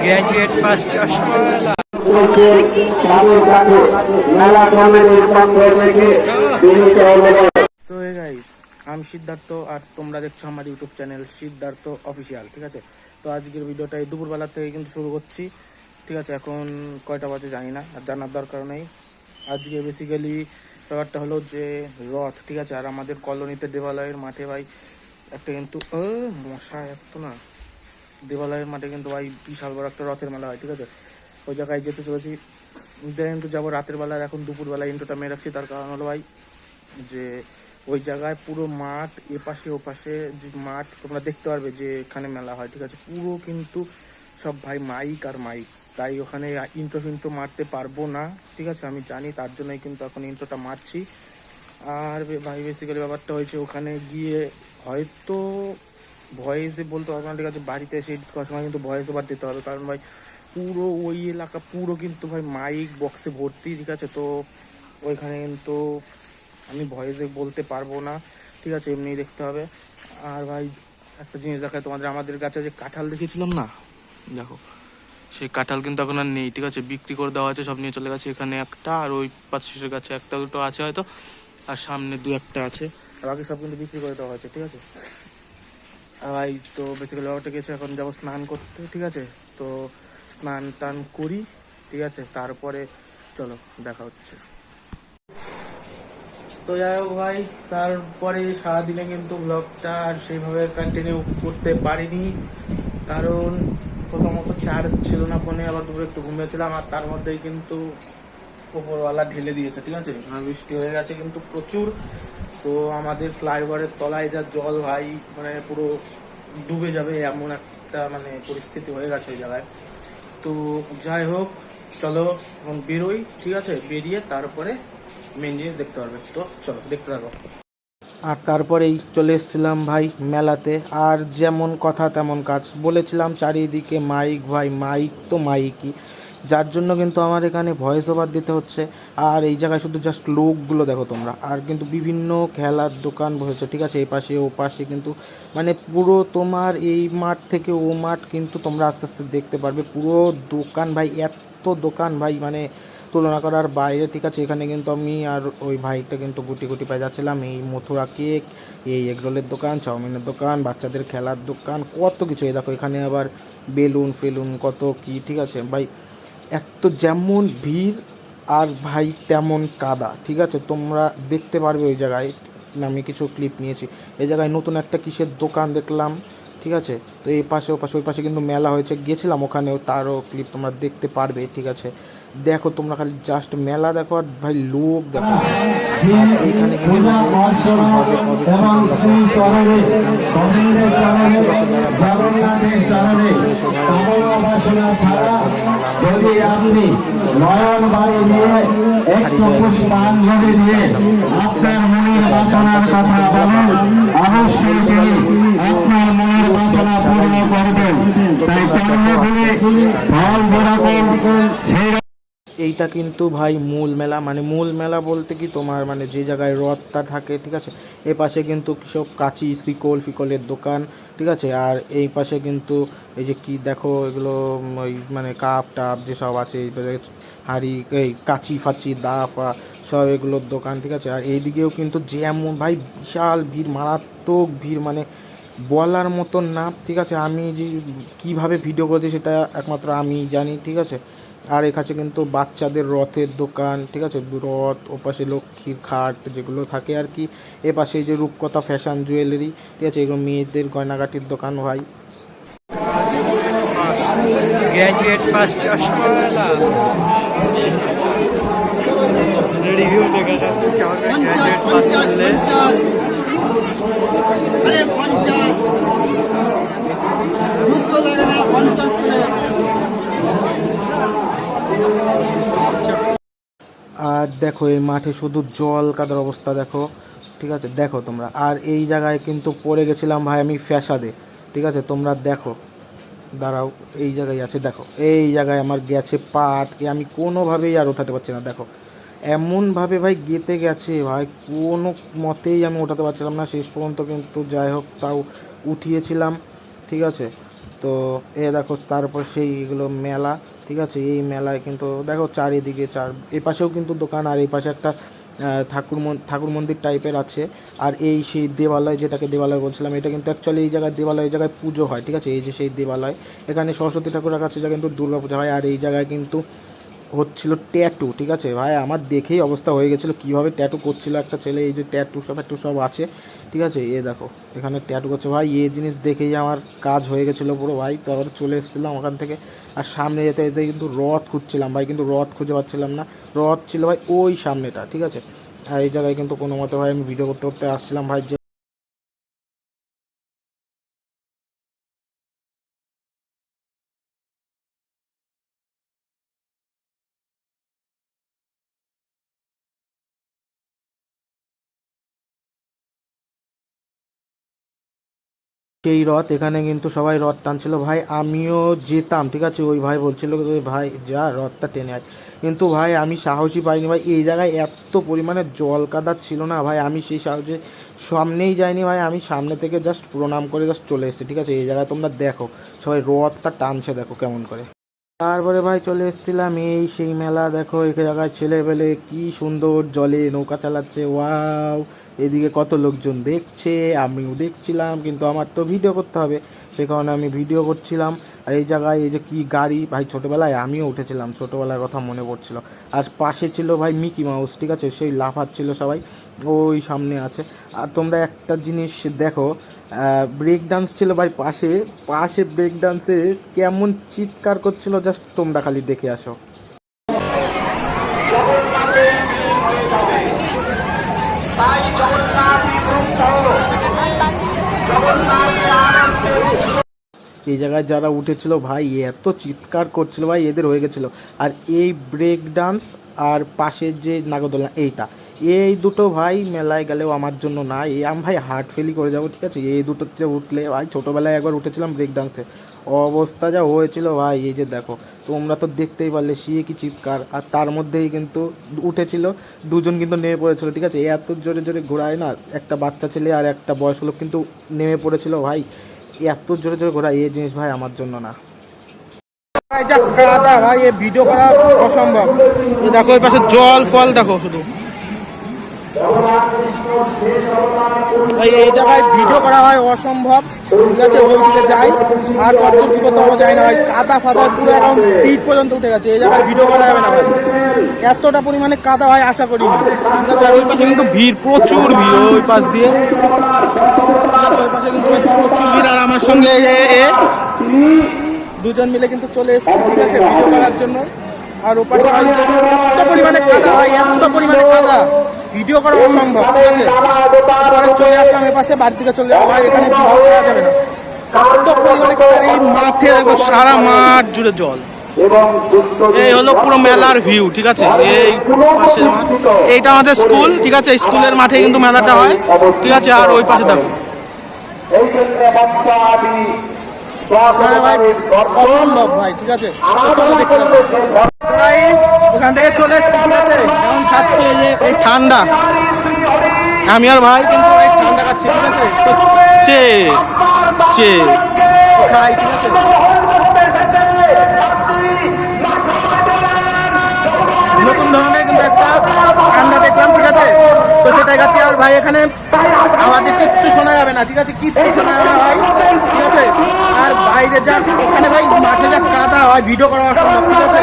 Graduate pass চশমা so hey guys, আমি সিদ্ধার্থ আর তোমরা দেখছো আমার ইউটিউব চ্যানেল সিদ্ধার্থ অফিসিয়াল। ঠিক আছে, তো আজকের ভিডিওটা এই দুপুরবেলা থেকে কিন্তু শুরু করছি। ঠিক আছে, এখন কয়টা বাজে জানি না, আর জানার দরকার নেই। আজকে বেসিক্যালি ব্যাপারটা হলো যে রথ, ঠিক আছে। আর আমাদের কলোনিতে দেবালয়ের মাঠে ভাই একটা কিন্তু মশা এত না, দেবালয়ের মাঠে কিন্তু ভাই বিশাল বড় একটা রথের মেলা হয়। ঠিক আছে, ওই জায়গায় যেতে চলেছি। কিন্তু যাবো রাতের বেলার, এখন দুপুরবেলা ইন্ট্রোটা মেরে রাখছি। তার কারণ হলো ভাই যে ওই জায়গায় পুরো মাঠ, এপাশে ওপাশে যে মাঠ তোমরা দেখতে পারবে যে এখানে মেলা হয়। ঠিক আছে, পুরো কিন্তু সব ভাই মাইক আর মাইক, তাই ওখানে ইন্ট্রো মারতে পারবো না। ঠিক আছে, আমি জানি, তার জন্যই কিন্তু এখন ইন্ট্রোটা মারছি। আর ভাই বেসিক্যালি ব্যাপারটা হয়েছে ওখানে গিয়ে হয়তো ভয়েসে বলতে পারবো না। ঠিক আছে, বাড়িতে এসে এডিট করার সময় কিন্তু ভয়েস ওভার দিতে হবে, কারণ ভাই পুরো ওই এলাকা পুরো কিন্তু ভাই মাইক বক্সে ভর্তি। ঠিক আছে, তো ওইখানে কিন্তু আমি ভয়েসে বলতে পারবো না। ঠিক আছে, এমনি দেখতে হবে। আর ভাই একটা জিনিস দেখায় তোমাদের, আমাদের কাছে যে কাঁঠাল দেখেছিলাম না, দেখো সেই কাঁঠাল কিন্তু এখন আর নেই। ঠিক আছে, বিক্রি করে দেওয়া হয়েছে, সব নিয়ে চলে গেছে। এখানে একটা, আর ওই পাশের কাছে একটা দুটো আছে হয়তো, আর সামনে দু একটা আছে, আর বাকি সব কিন্তু বিক্রি করে দেওয়া হয়েছে। ঠিক আছে ভাই, তো বেসিক্যালি ব্যাপারটা গেছে, এখন যাবো স্নান করতে। ঠিক আছে, তো স্নান টান করি। ঠিক আছে, তারপরে চলো দেখা হচ্ছে। তো যাই হোক ভাই, তারপরে সারাদিনে কিন্তু ব্লগটা আর সেইভাবে কন্টিনিউ করতে পারিনি, কারণ প্রথমত চার্জ ছিল না ফোনে, আবার দুপুরে একটু ঘুমিয়েছিলাম, আর তার মধ্যেই কিন্তু ওপরওয়ালা ঢেলে দিয়েছে। ঠিক আছে, বৃষ্টি হয়ে গেছে কিন্তু প্রচুর। তো আমাদের ফ্লাইওভারের তলায় যা জল ভাই, মানে পুরো ডুবে যাবে এমন একটা মানে পরিস্থিতি হয়ে গেছে ওই জায়গায়। তো যাই হোক, চলো এখন বেরোই। ঠিক আছে, বেরিয়ে তারপরে মেন জিনিস দেখতে পারবে। তো চলো দেখতে থাকো। আর তারপরেই চলে এসেছিলাম ভাই মেলাতে, আর যেমন কথা তেমন কাজ। বলেছিলাম চারিদিকে মাইক, ভাই মাইক তো মাইকই, যার জন্য কিন্তু আমার এখানে ভয়েস ওভার দিতে হচ্ছে। আর এই জায়গায় শুধু জাস্ট লোকগুলো দেখো তোমরা, আর কিন্তু বিভিন্ন খেলার দোকান বসেছে। ঠিক আছে, এই পাশে ও পাশে কিন্তু মানে পুরো তোমার এই মাঠ থেকে ও মাঠ কিন্তু তোমরা আস্তে আস্তে দেখতে পারবে। পুরো দোকান ভাই, এত দোকান ভাই, মানে তুলনা করার বাইরে। ঠিক আছে, এখানে কিন্তু আমি আর ওই ভাইটা কিন্তু গুটি গুটি পাই যাচ্ছিলাম। এই মথুরা কেক, এই এগরোলের দোকান, চাউমিনের দোকান, বাচ্চাদের খেলার দোকান, কত কিছু। এই দেখো এখানে আবার বেলুন ফেলুন কত কি। ঠিক আছে ভাই, এত যেমন ভিড় আর ভাই তেমন কাদা। ঠিক আছে, তোমরা দেখতে পারবে ওই জায়গায়, আমি কিছু ক্লিপ নিয়েছি। এই জায়গায় নতুন একটা কিসের দোকান দেখলাম। ঠিক আছে, তো এই পাশে ও পাশে ওই পাশে কিন্তু মেলা হয়েছে, গেছিলাম ওখানেও, তারও ক্লিপ তোমরা দেখতে পারবে। ঠিক আছে, দেখো তোমরা খালি জাস্ট মেলা দেখো, আর ভাই লোক দেখো। আর এইখানে কিন্তু এইটা কিন্তু ভাই মূল মেলা, মানে মূল মেলা বলতে কি তোমার মানে যে জায়গায় রথটা থাকে। ঠিক আছে, এ পাশে কিন্তু সব কাঁচি শিকল ফিকলের দোকান। ঠিক আছে, আর এই পাশে কিন্তু এই যে কি দেখো এগুলো ওই মানে কাপ টাপ যেসব আছে, হাঁড়ি, এই কাঁচি ফাচি দা ফা সব এগুলোর দোকান। ঠিক আছে, আর এইদিকেও কিন্তু যেমন ভাই বিশাল ভিড়, মারাত্মক ভিড়, মানে বলার মতন না। ঠিক আছে, আমি যে কীভাবে ভিডিও করেছি সেটা একমাত্র আমি জানি। ঠিক আছে, আর এখানে কিন্তু বাচ্চাদের রথের দোকান। ঠিক আছে, রথ, ওপাশে লক্ষ্মীর খাট যেগুলো থাকে আর কি, এ পাশে যে রূপকথা ফ্যাশন জুয়েলারি। ঠিক আছে, এগুলো মেয়েদের গয়নাগাটির দোকান ভাই। গ্র্যাজুয়েট পাস চশমা রিভিউ দেখা যাচ্ছে, গ্র্যাজুয়েট পাস করলে আর দেখো এই মাঠে শুধু জল কাদার অবস্থা দেখো। ঠিক আছে, দেখো তোমরা। আর এই জায়গায় কিন্তু পড়ে গেছিলাম ভাই আমি ফ্যাসাদে। ঠিক আছে, তোমরা দেখো, দাঁড়াও, এই জায়গায় আছে দেখো, এই জায়গায় আমার গেছে পা আটকে, আমি কোনোভাবেই আর ওঠাতে পারছি না। দেখো এমনভাবে ভাই গেতে গেছে ভাই, কোনো মতেই আমি ওঠাতে পারছিলাম না। শেষ পর্যন্ত কিন্তু যাই হোক তাও উঠিয়েছিলাম। ঠিক আছে, তো তো দেখো তারপর সেই এগুলো মেলা, ঠিক আছে। এই মেলায় কিন্তু দেখো চারিদিকে এই পাশেও কিন্তু দোকান, আর এই পাশে একটা ঠাকুর মন্দির টাইপের আছে। আর এই সেই দেবালয়, যেটাকে দেবালয় বলছিলাম, এটা কিন্তু অ্যাকচুয়ালি এই জায়গায় দেবালয়, এই জায়গায় পুজো হয়, ঠিক আছে। এই যে সেই দেবালয়, এখানে সরস্বতী ঠাকুরের কাছে যা কিন্তু দুর্গা পূজা হয়। আর এই জায়গায় কিন্তু হচ্ছিল ট্যাটু, ঠিক আছে ভাই। আমার দেখেই অবস্থা হয়ে গেছিলো কীভাবে ট্যাটু করছিল একটা ছেলে। এই যে ট্যাটু সব আছে, ঠিক আছে। দেখো এখানে ট্যাটু করছে ভাই, এই জিনিস দেখেই আমার কাজ হয়ে গেছিলো পুরো ভাই। তারপরে চলে এসেছিলাম ওখান থেকে, আর সামনে যেতে যেতে কিন্তু রথ খুঁজছিলাম ভাই, কিন্তু রথ খুঁজে পাচ্ছিলাম না। রথ ছিল ভাই ওই সামনেটা, ঠিক আছে। আর এই জায়গায় কিন্তু কোনো মতে ভাই আমি ভিডিও করতে করতে আসছিলাম ভাই। সেই রথ, এখানে কিন্তু সবাই রথ টানছিল ভাই, আমিও যেতাম, ঠিক আছে। ওই ভাই বলছিল ভাই যা রথটা টেনে আয়, কিন্তু ভাই আমি সাহসই পাইনি ভাই। এই জায়গায় এত পরিমাণে জল কাদা ছিল না ভাই, আমি সেই সাহসে সামনেই যাইনি ভাই। আমি সামনে থেকে জাস্ট প্রণাম করে জাস্ট চলে এসেছি, ঠিক আছে। এই জায়গায় তোমরা দেখো সবাই রথটা টানছে, দেখো কেমন করে। তারপরে ভাই চলে এসেছিলাম এই সেই মেলা, দেখো এই জায়গায় ছেলেবেলে কি সুন্দর জলে নৌকা চালাচ্ছে, ওয়াও। এদিকে কত লোকজন দেখছে, আমিও দেখছিলাম, কিন্তু আমার তো ভিডিও করতে হবে, সে কারণে আমি ভিডিও করছিলাম। আর এই জায়গায় এই যে কি গাড়ি ভাই, ছোটোবেলায় আমিও উঠেছিলাম, ছোটোবেলার কথা মনে পড়ছিল। আর পাশে ছিল ভাই মিকি মাউস, ঠিক আছে, সেই লাফাচ্ছিল সবাই, ওই সামনে আছে। আর তোমরা একটা জিনিস দেখো, ব্রেক ডান্স ছিল ভাই পাশে পাশে ব্রেক ডান্সে কেমন চিৎকার করছিল, জাস্ট তোমরা খালি দেখে আসো। এই জায়গায় যারা উঠেছিল ভাই এত চিৎকার করছিল ভাই, এদের হয়ে গেছিলো। আর এই ব্রেক ডান্স আর পাশের যে নাগরদোলনা, এই দুটো ভাই মেলায় গেলেও আমার জন্য না, আমি ভাই হার্ট ফেলই করে যাবো, ঠিক আছে। এই দুটোতে উঠলে ভাই, ছোটোবেলায় একবার উঠেছিলাম ব্রেক ডান্সে, অবস্থা যা হয়েছিল ভাই। এই যে দেখো তোমরা তো দেখতেই পারলে, সে কি চিৎকার। আর তার মধ্যেই কিন্তু উঠেছিল দুজন, কিন্তু নেমে পড়েছিল, ঠিক আছে। এত জোরে জোরে ঘোরায় না, একটা বাচ্চা ছেলে আর একটা বয়স্ক লোক কিন্তু নেমে পড়েছিল ভাই। এত জোরে জোরে ঘোরায় এই জিনিস ভাই আমার জন্য না ভাই। যা কাদা ভাই, এ ভিডিও করা অসম্ভব। এই দেখো এই পাশে জল ফল দেখো শুধু ভাই, এই জায়গায় ভিডিও করা হয় অসম্ভব, ঠিক আছে। ওইদিকে যাই আর কতদূর কি করতে হবে যায় না ভাই, কাদা ফাদা পুরো একদম পিঠ পর্যন্ত উঠে গেছে। এই জায়গায় ভিডিও করা যাবে না ভাই, এতটা পরিমাণে কাদা হয় আশা করি, ঠিক আছে। আর ওই পাশে কিন্তু ভিড়, প্রচুর ভিড় ওই পাশ দিয়ে, ওই পাশে কিন্তু প্রচুর ভিড়। আর আমার সঙ্গে দুজন মিলে কিন্তু চলে এসেছি, ঠিক আছে, ভিডিও করার জন্য। আর ওপাশে এত পরিমাণে কাদা হয়, এত পরিমাণে কাদা, ভিডিও করা অসম্ভব, ঠিক আছে। পরে চলে আসলাম এপাশে, বাড়ির দিকে চলে যাবো ভাই, এখানে ভিডিও করা যাবে না, এত পরিমাণে কাদা। এই মাঠে দেখো সারা মাঠ জুড়ে জল। এই হলো পুরো মেলার ভিউ, ঠিক আছে। এই পাশের মাঠ, এইটা আমাদের স্কুল, ঠিক আছে। স্কুলের মাঠে কিন্তু মেলাটা হয়, ঠিক আছে। আর ওই পাশে দেখো ভাই অসম্ভব ভাই, ঠিক আছে। ওখান থেকে চলে এসছি, ঠিক আছে। যেমন খাচ্ছে এই যে এই ঠান্ডা, আমি আর ভাই কিন্তু এই ঠান্ডা খাচ্ছি, ঠিক আছে। তো চেস চেস খাই, ঠিক আছে। নতুন ধরনের কিন্তু একটা ঠান্ডা দেখলাম, ঠিক আছে। তো সেটাই খাচ্ছি। আর ভাই এখানে আওয়াজে কিচ্ছু শোনা যাবে না, ঠিক আছে, কিচ্ছু শোনা যাবে না ভাই, ঠিক আছে। আর বাইরে যা ওখানে ভাই মাঠে যা কাদা হয়, ভিডিও করা অসম্ভব, ঠিক আছে।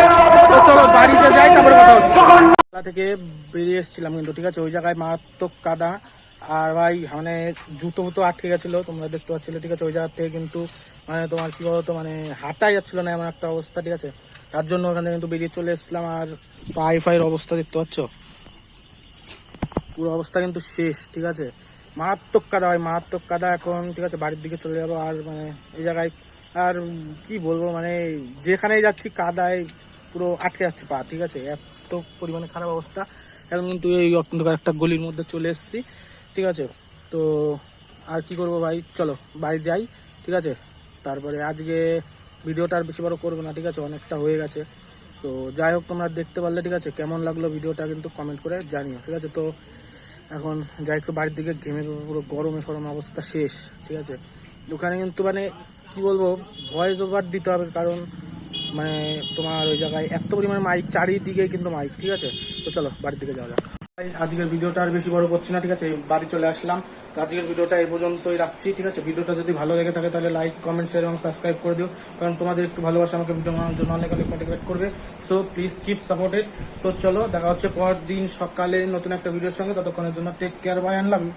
তো চলো বাড়িতে যাই, তারপরে কথা হচ্ছে। থেকে বেরিয়ে এসেছিলাম কিন্তু, ঠিক আছে। ওই জায়গায় মারাত্মক কাদা, আর ভাই মানে জুতো ফুতো আটকে গেছিলো, তোমরা দেখতে পাচ্ছিলে, ঠিক আছে। ওই জায়গা থেকে কিন্তু মানে তোমার কি বলতো, মানে হাঁটাই যাচ্ছিল না, এমন একটা অবস্থা, ঠিক আছে। তার জন্য ওখানে কিন্তু বেরিয়ে চলে এসেছিলাম। আর ফাইয়ের অবস্থা দেখতে পাচ্ছ, পুরো অবস্থা কিন্তু শেষ, ঠিক আছে। মারাত্মক কাদা হয়, মারাত্মক কাদা। এখন ঠিক আছে বাড়ির দিকে চলে যাবো। আর মানে এই জায়গায় আর কি বলবো, মানে যেখানেই যাচ্ছি কাদায় পুরো আটকে যাচ্ছে পা, ঠিক আছে। এত পরিমাণে খারাপ অবস্থা। এখন কিন্তু এই অন্ধকার একটা গলির মধ্যে চলে এসেছি, ঠিক আছে। তো আর কি করবো ভাই, চলো বাড়ি যাই, ঠিক আছে। তারপরে আজকে ভিডিওটা আর বেশি বড় করবো না, ঠিক আছে, অনেকটা হয়ে গেছে। তো যাই হোক, তোমরা দেখতে পারলে, ঠিক আছে। কেমন লাগলো ভিডিওটা কিন্তু কমেন্ট করে জানিও, ঠিক আছে। তো এখন যাই একটু বাড়ির দিকে, ঘেমে পুরো গরমে অবস্থা শেষ, ঠিক আছে। ওখানে কিন্তু মানে কি বলবো, ভয়েস ওভার দিতে হবে, কারণ মানে তোমার ওই জায়গায় এত পরিমাণে মাইক, চারিদিকে কিন্তু মাইক, ঠিক আছে। তো চলো বাড়ির দিকে যাওয়া যাক। আজকের ভিডিওটা আর বেশি বড় করছি না, ঠিক আছে, বাড়ি চলে আসলাম। তো আজকের ভিডিওটা এই পর্যন্তই রাখছি, ঠিক আছে। ভিডিওটা যদি ভালো লেগে থাকে তাহলে লাইক, কমেন্ট, শেয়ার এবং সাবস্ক্রাইব করে দিও, কারণ তোমাদের একটু ভালোবাসা আমাকে ভিডিও বানানোর জন্য অনেক অনেক মোটিভেট করবে। So please keep supported. তো চলো দেখা হচ্ছে পরের দিন সকালে নতুন একটা ভিডিওর সঙ্গে। ততক্ষণের জন্য take care, bye, and love you.